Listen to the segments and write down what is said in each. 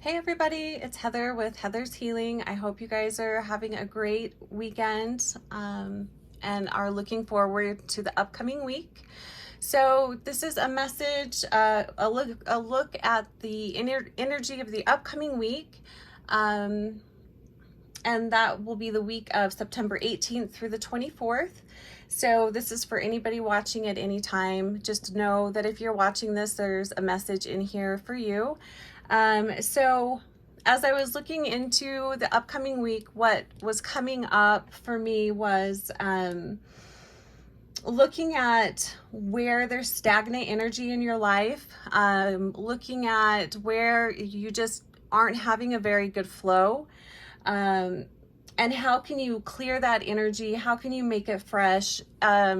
Hey everybody, it's Heather with Heather's Healing. I hope you guys are having a great weekend and are looking forward to the upcoming week. So this is a message, a look at the energy of the upcoming week. Um, and that will be the week of September 18th through the 24th. So this is for anybody watching at any time. Just know that if you're watching this, there's a message in here for you. So as I was looking into the upcoming week, what was coming up for me was looking at where there's stagnant energy in your life, looking at where you just aren't having a very good flow. And how can you clear that energy? How can you make it fresh?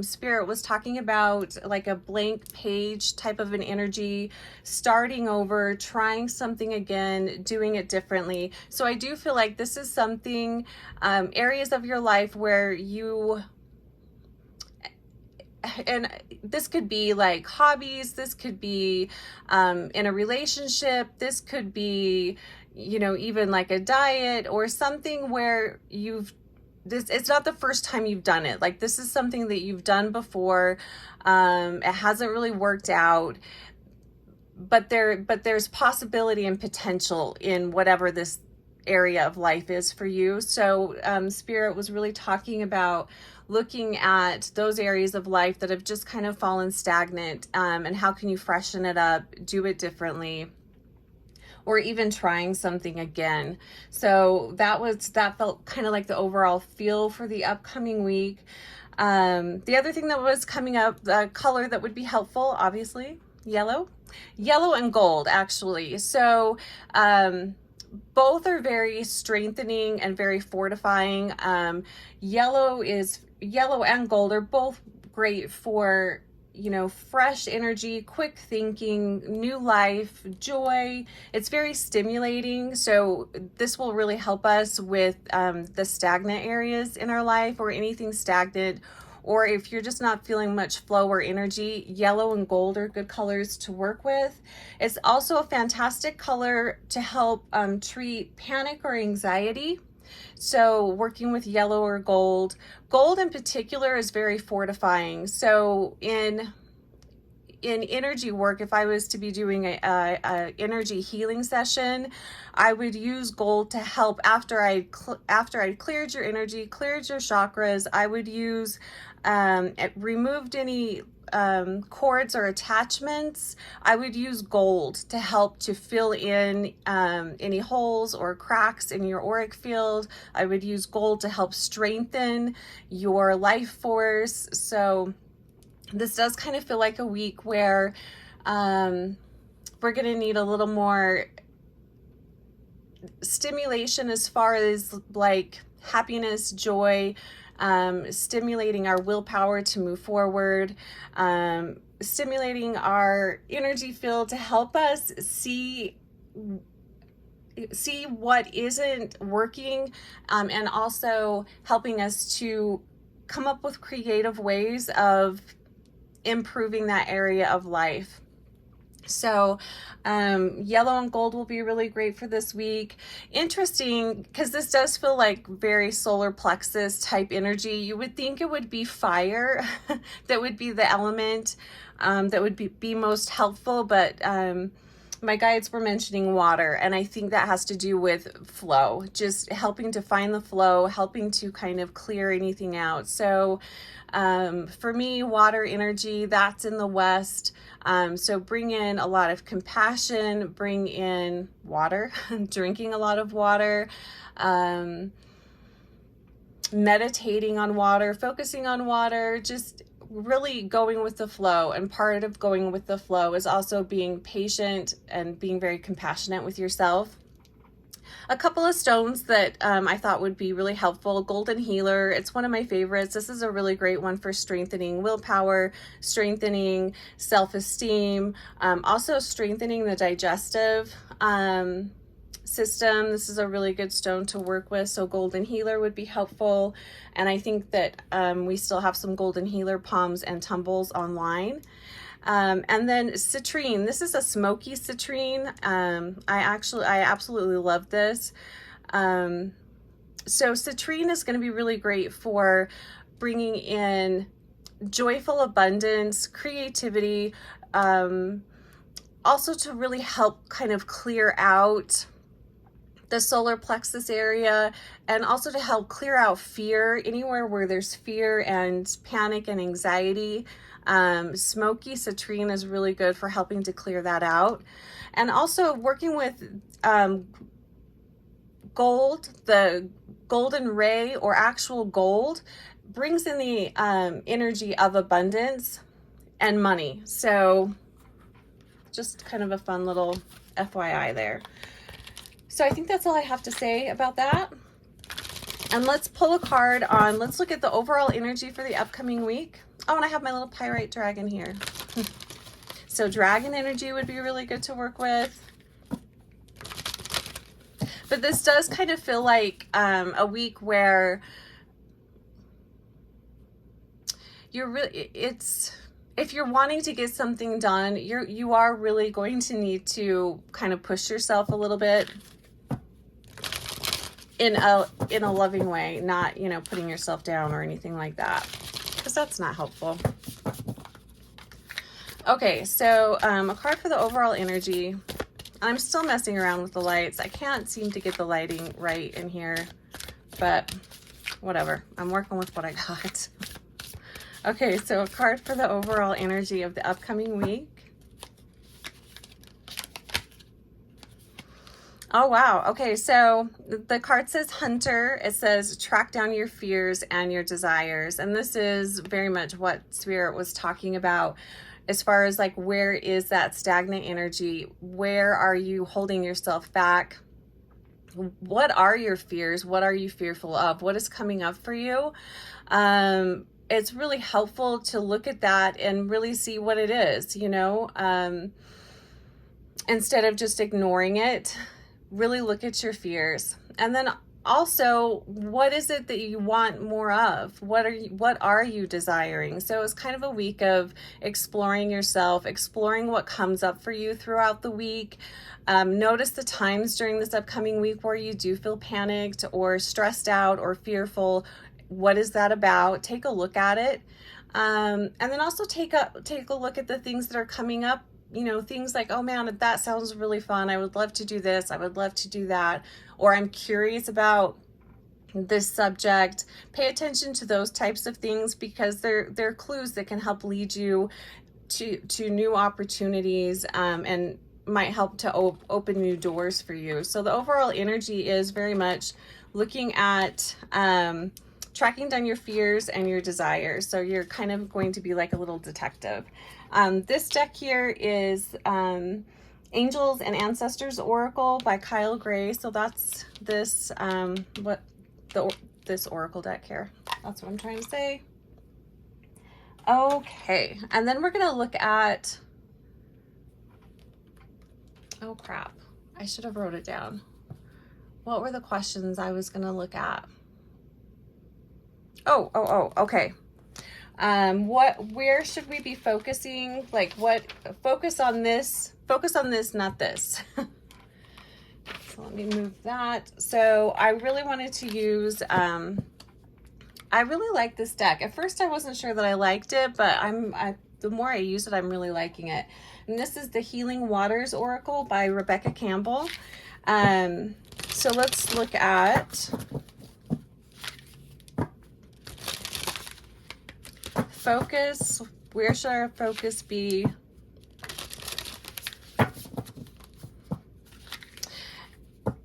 Spirit was talking about like a blank page type of an energy, starting over, trying something again, doing it differently. So I do feel like this is something, areas of your life where you, and this could be like hobbies, this could be in a relationship, this could be, you know, even like a diet or something where it's not the first time you've done it. Like this is something that you've done before. It hasn't really worked out, but there's possibility and potential in whatever this area of life is for you. So Spirit was really talking about looking at those areas of life that have just kind of fallen stagnant, and how can you freshen it up, do it differently, or even trying something again. So that felt kind of like the overall feel for the upcoming week. The other thing that was coming up, the color that would be helpful, obviously, yellow and gold, actually. So both are very strengthening and very fortifying. Yellow and gold are both great for, you know, fresh energy, quick thinking, new life, joy. It's very stimulating. So this will really help us with the stagnant areas in our life, or anything stagnant, or if you're just not feeling much flow or energy, yellow and gold are good colors to work with. It's also a fantastic color to help treat panic or anxiety. So working with yellow or gold in particular is very fortifying. So in energy work, if I was to be doing a energy healing session, I would use gold to help after I'd cleared your energy, cleared your chakras. I would use removed any cords or attachments. I would use gold to help to fill in any holes or cracks in your auric field. I would use gold to help strengthen your life force. So this does kind of feel like a week where we're going to need a little more stimulation as far as like happiness, joy, stimulating our willpower to move forward, stimulating our energy field to help us see what isn't working, and also helping us to come up with creative ways of improving that area of life. So yellow and gold will be really great for this week. Interesting, because this does feel like very solar plexus type energy. You would think it would be fire that would be the element that would be most helpful, but my guides were mentioning water, and I think that has to do with flow, just helping to find the flow, helping to kind of clear anything out. So for me, water energy, that's in the west. So bring in a lot of compassion, bring in water, drinking a lot of water, meditating on water, focusing on water, just really going with the flow. And part of going with the flow is also being patient and being very compassionate with yourself. A couple of stones that I thought would be really helpful. Golden Healer, it's one of my favorites. This is a really great one for strengthening willpower, strengthening self-esteem, also strengthening the digestive system. This is a really good stone to work with. So Golden Healer would be helpful. And I think that we still have some Golden Healer palms and tumbles online. And then Citrine, this is a Smoky Citrine. I absolutely love this. So Citrine is going to be really great for bringing in joyful abundance, creativity, also to really help kind of clear out the solar plexus area, and also to help clear out fear anywhere where there's fear and panic and anxiety. Smoky Citrine is really good for helping to clear that out. And also working with gold, the golden ray or actual gold, brings in the energy of abundance and money. So just kind of a fun little FYI there. So I think that's all I have to say about that. And let's pull a card on, let's look at the overall energy for the upcoming week. Oh, and I have my little pyrite dragon here. So dragon energy would be really good to work with. But this does kind of feel like a week where you're really, if you're wanting to get something done, you are really going to need to kind of push yourself a little bit in a loving way, not, you know, putting yourself down or anything like that, because that's not helpful. Okay, so a card for the overall energy. I'm still messing around with the lights. I can't seem to get the lighting right in here, but whatever. I'm working with what I got. Okay, so a card for the overall energy of the upcoming week. Oh, wow. Okay, so the card says Hunter. It says track down your fears and your desires. And this is very much what Spirit was talking about as far as like, where is that stagnant energy? Where are you holding yourself back? What are your fears? What are you fearful of? What is coming up for you? It's really helpful to look at that and really see what it is, you know, instead of just ignoring it. Really look at your fears. And then also, what is it that you want more of? What are you desiring? So it's kind of a week of exploring yourself, exploring what comes up for you throughout the week. Notice the times during this upcoming week where you do feel panicked or stressed out or fearful. What is that about? Take a look at it. And then also take a look at the things that are coming up. You know, things like, oh man, that sounds really fun. I would love to do this. I would love to do that. Or I'm curious about this subject. Pay attention to those types of things, because they're clues that can help lead you to new opportunities, and might help to open new doors for you. So the overall energy is very much looking at tracking down your fears and your desires. So you're kind of going to be like a little detective. This deck here is Angels and Ancestors Oracle by Kyle Gray. So that's this this oracle deck here. That's what I'm trying to say. Okay, and then we're gonna look at, oh crap, I should have wrote it down. What were the questions I was gonna look at? Oh, okay. Where should we be focusing? Like focus on this, not this. So let me move that. So I really wanted to use, I really like this deck. At first I wasn't sure that I liked it, but the more I use it, I'm really liking it. And this is the Healing Waters Oracle by Rebecca Campbell. So let's look at focus. Where should our focus be?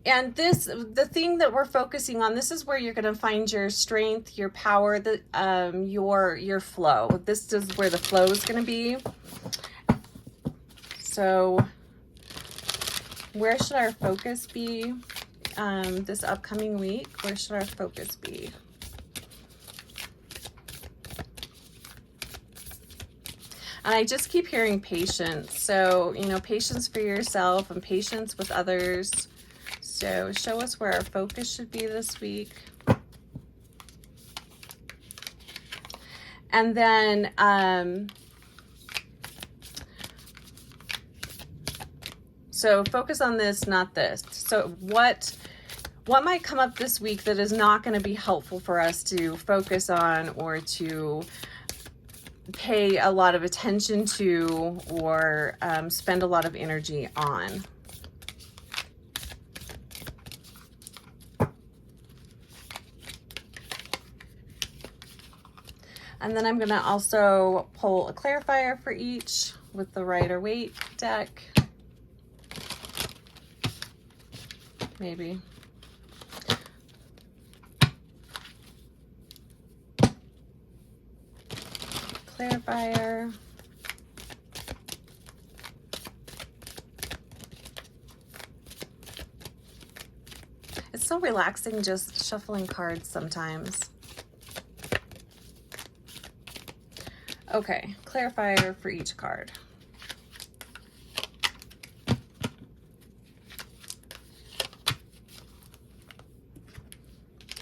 And the thing that we're focusing on, this is where you're going to find your strength, your power, your flow. This is where the flow is going to be. So where should our focus be this upcoming week? Where should our focus be? And I just keep hearing patience. So, you know, patience for yourself and patience with others. So show us where our focus should be this week. And then So focus on this, not this. So what might come up this week that is not going to be helpful for us to focus on or to pay a lot of attention to or spend a lot of energy on? And then I'm going to also pull a clarifier for each with the Rider-Waite deck. Maybe. Clarifier. It's so relaxing just shuffling cards sometimes. Okay, clarifier for each card.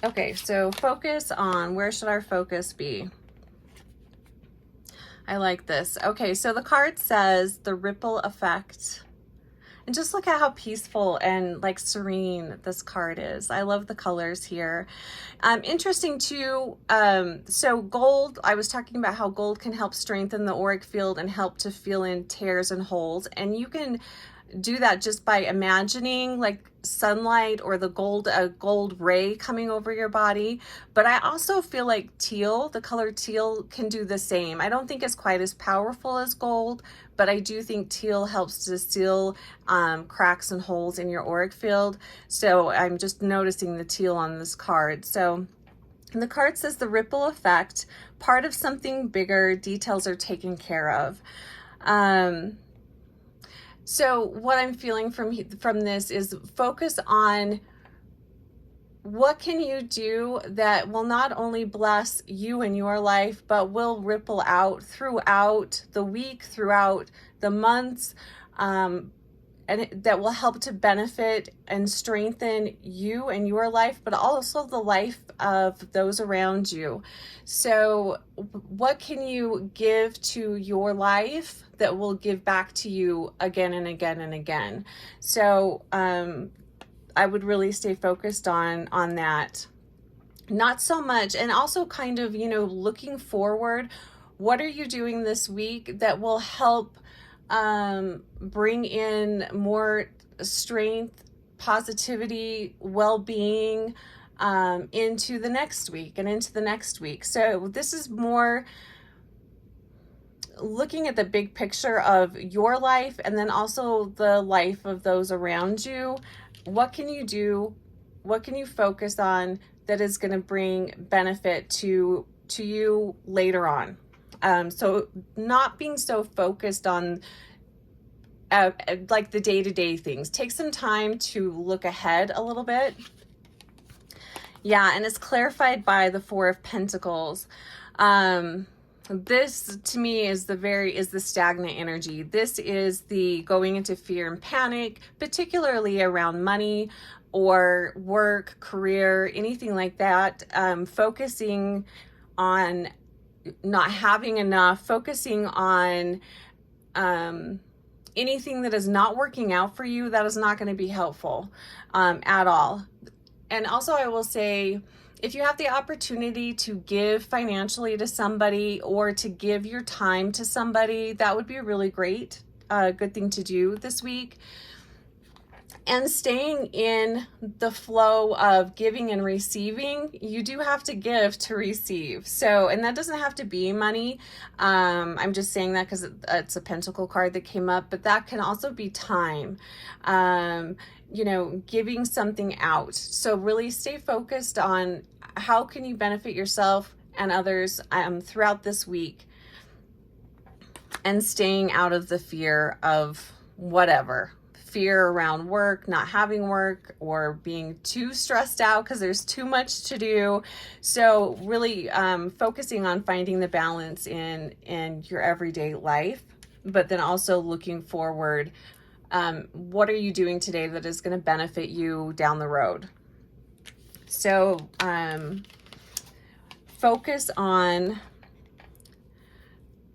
Okay, so focus on, where should our focus be? I like this. Okay, so the card says the ripple effect. And just look at how peaceful and like serene this card is. I love the colors here. Interesting too, so gold, I was talking about how gold can help strengthen the auric field and help to fill in tears and holes. And you can do that just by imagining like sunlight or the gold ray coming over your body. But I also feel like teal, the color teal, can do the same. I don't think it's quite as powerful as gold, but I do think teal helps to seal cracks and holes in your auric field. So I'm just noticing the teal on this card. So the card says the ripple effect, part of something bigger, details are taken care of. So what I'm feeling from this is focus on what can you do that will not only bless you and your life, but will ripple out throughout the week, throughout the months, and that will help to benefit and strengthen you and your life, but also the life of those around you. So what can you give to your life that will give back to you again and again and again? So I would really stay focused on that. Not so much, and also kind of, you know, looking forward. What are you doing this week that will help bring in more strength, positivity, well-being into the next week and into the next week? So this is more looking at the big picture of your life and then also the life of those around you. What can you do? What can you focus on that is going to bring benefit to you later on? So not being so focused on like the day-to-day things. Take some time to look ahead a little bit. Yeah, and it's clarified by the Four of Pentacles. This to me is the stagnant energy. This is the going into fear and panic, particularly around money or work, career, anything like that. Focusing on not having enough, focusing on anything that is not working out for you, that is not going to be helpful at all. And also I will say, if you have the opportunity to give financially to somebody or to give your time to somebody, that would be a really great, good thing to do this week. And staying in the flow of giving and receiving, you do have to give to receive. So, and that doesn't have to be money. I'm just saying that because it's a pentacle card that came up, but that can also be time. You know, giving something out. So really stay focused on how can you benefit yourself and others throughout this week, and staying out of the fear of whatever. Fear around work, not having work, or being too stressed out because there's too much to do. So really focusing on finding the balance in your everyday life, but then also looking forward. What are you doing today that is going to benefit you down the road? So, focus on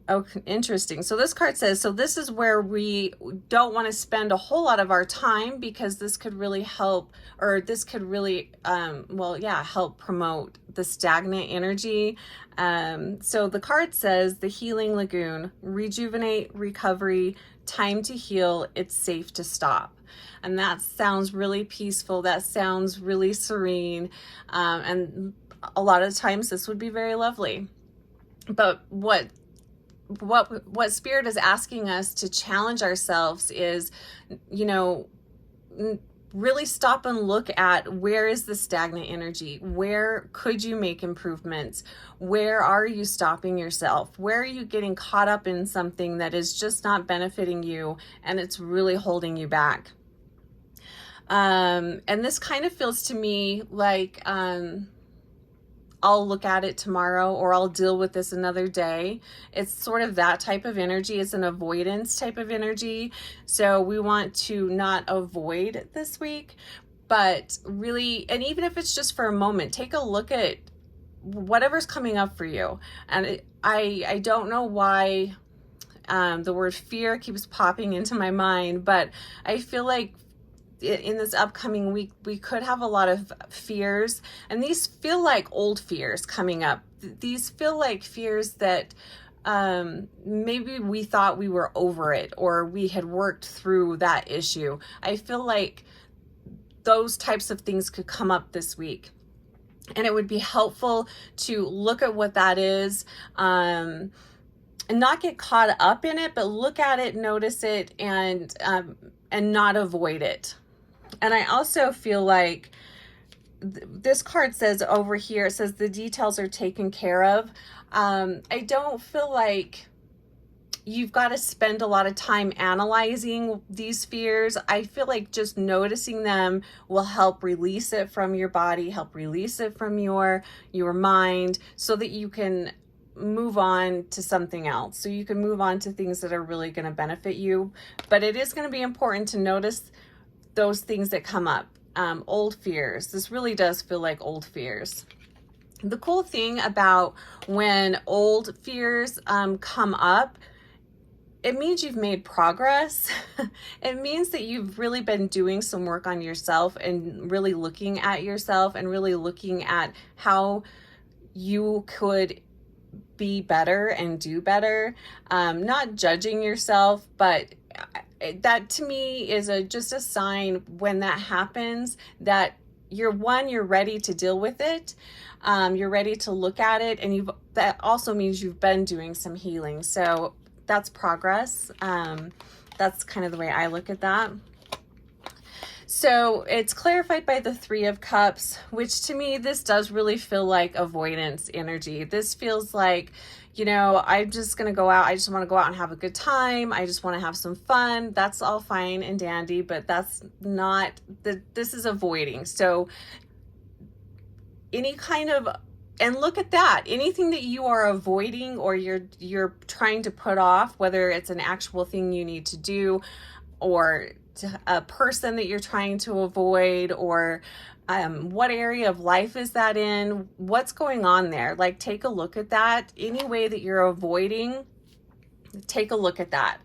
Oh, interesting. So this card says, so this is where we don't want to spend a whole lot of our time, because this could really help, or this could really, well, yeah, help promote the stagnant energy. So the card says the healing lagoon, rejuvenate, recovery, time to heal. It's safe to stop. And that sounds really peaceful. That sounds really serene. And a lot of times this would be very lovely. But what Spirit is asking us to challenge ourselves is, you know, really stop and look at, where is the stagnant energy? Where could you make improvements? Where are you stopping yourself? Where are you getting caught up in something that is just not benefiting you and it's really holding you back? And this kind of feels to me like, I'll look at it tomorrow, or I'll deal with this another day. It's sort of that type of energy. It's an avoidance type of energy. So we want to not avoid this week, but really, and even if it's just for a moment, take a look at whatever's coming up for you. And I don't know why the word fear keeps popping into my mind, but I feel like in this upcoming week, we could have a lot of fears, and these feel like old fears coming up. These feel like fears that maybe we thought we were over it, or we had worked through that issue. I feel like those types of things could come up this week, and it would be helpful to look at what that is, and not get caught up in it, but look at it, notice it, and not avoid it. And I also feel like this card says over here, it says the details are taken care of. I don't feel like you've got to spend a lot of time analyzing these fears. I feel like just noticing them will help release it from your body, help release it from your mind, so that you can move on to something else. So you can move on to things that are really going to benefit you. But it is going to be important to notice those things that come up. Old fears. This really does feel like old fears. The cool thing about when old fears come up, it means you've made progress. It means that you've really been doing some work on yourself, and really looking at yourself, and really looking at how you could be better and do better. Not judging yourself, but that to me is just a sign, when that happens, that you're ready to deal with it. You're ready to look at it, and that also means you've been doing some healing. So that's progress. That's kind of the way I look at that. So it's clarified by the 3 of Cups, which to me, this does really feel like avoidance energy. This feels like, you know, I'm just going to go out. I just want to go out and have a good time. I just want to have some fun. That's all fine and dandy, but that's not this is avoiding. So any kind of, and look at that, anything that you are avoiding, or you're trying to put off, whether it's an actual thing you need to do, or a person that you're trying to avoid, or what area of life is that in? What's going on there? Like, take a look at that. Any way that you're avoiding, take a look at that.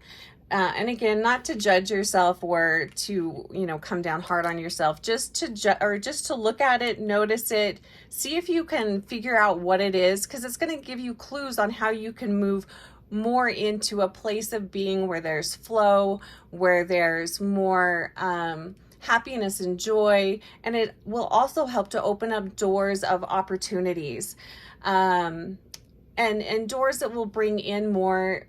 And again, not to judge yourself, or to, you know, come down hard on yourself, just to look at it, notice it, see if you can figure out what it is, because it's going to give you clues on how you can move more into a place of being where there's flow, where there's more happiness and joy. And it will also help to open up doors of opportunities, and doors that will bring in more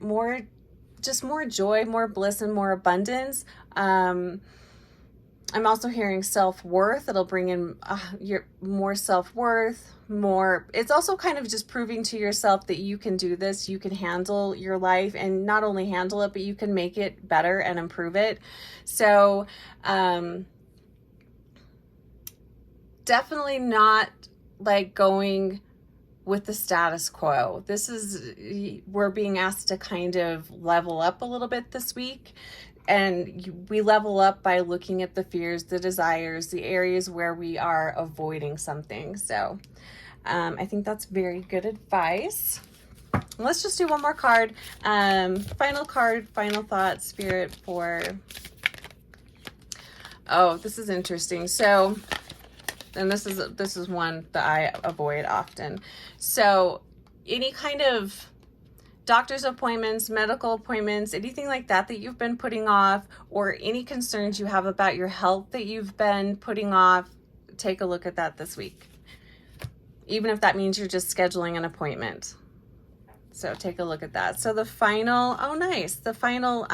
joy, more bliss, and more abundance. I'm also hearing self-worth. It'll bring in your more self-worth, more. It's also kind of just proving to yourself that you can do this, you can handle your life, and not only handle it, but you can make it better and improve it. So definitely not like going with the status quo. We're being asked to kind of level up a little bit this week. And we level up by looking at the fears, the desires, the areas where we are avoiding something. So I think that's very good advice. let's just do one more card. Final card, final thought, Spirit, for, oh, this is interesting. So, and this is one that I avoid often. So any kind of doctor's appointments, medical appointments, anything like that that you've been putting off, or any concerns you have about your health that you've been putting off, take a look at that this week. Even if that means you're just scheduling an appointment. So take a look at that. So the final, oh nice, the final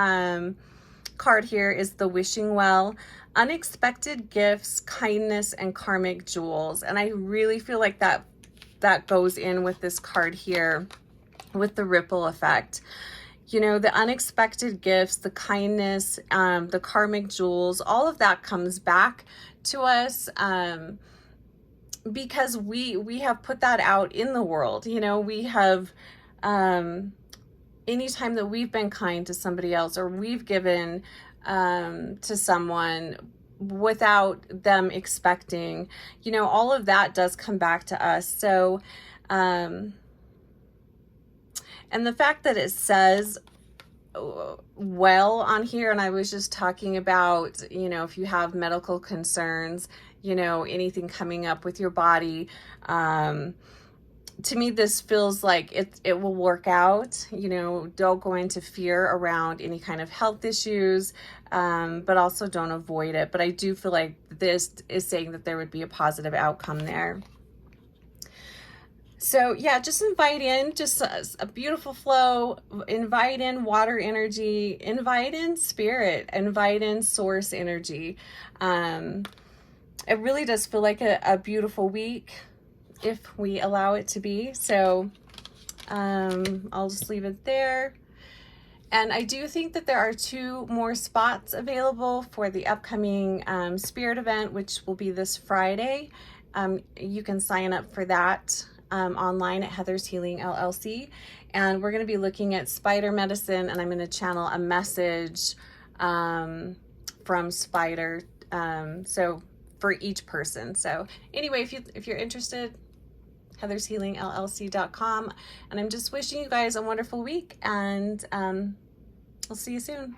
card here is the Wishing Well. Unexpected gifts, kindness, and karmic jewels. And I really feel like that goes in with this card here, with the ripple effect. You know, the unexpected gifts, the kindness, the karmic jewels, all of that comes back to us because we have put that out in the world. You know, we have, anytime that we've been kind to somebody else, or we've given to someone without them expecting, you know, all of that does come back to us. So, and the fact that it says well on here, and I was just talking about, you know, if you have medical concerns, you know, anything coming up with your body, to me, this feels like it will work out. You know, don't go into fear around any kind of health issues, but also don't avoid it. But I do feel like this is saying that there would be a positive outcome there. So yeah, just invite in just a beautiful flow, invite in water energy, invite in spirit, invite in source energy. It really does feel like a beautiful week, if we allow it to be. So I'll just leave it there. And I do think that there are 2 more spots available for the upcoming spirit event, which will be this Friday. You can sign up for that online at Heather's Healing LLC. And we're going to be looking at spider medicine, and I'm going to channel a message from spider. So for each person. So anyway, if you're interested, heathershealingllc.com. And I'm just wishing you guys a wonderful week, and I'll see you soon.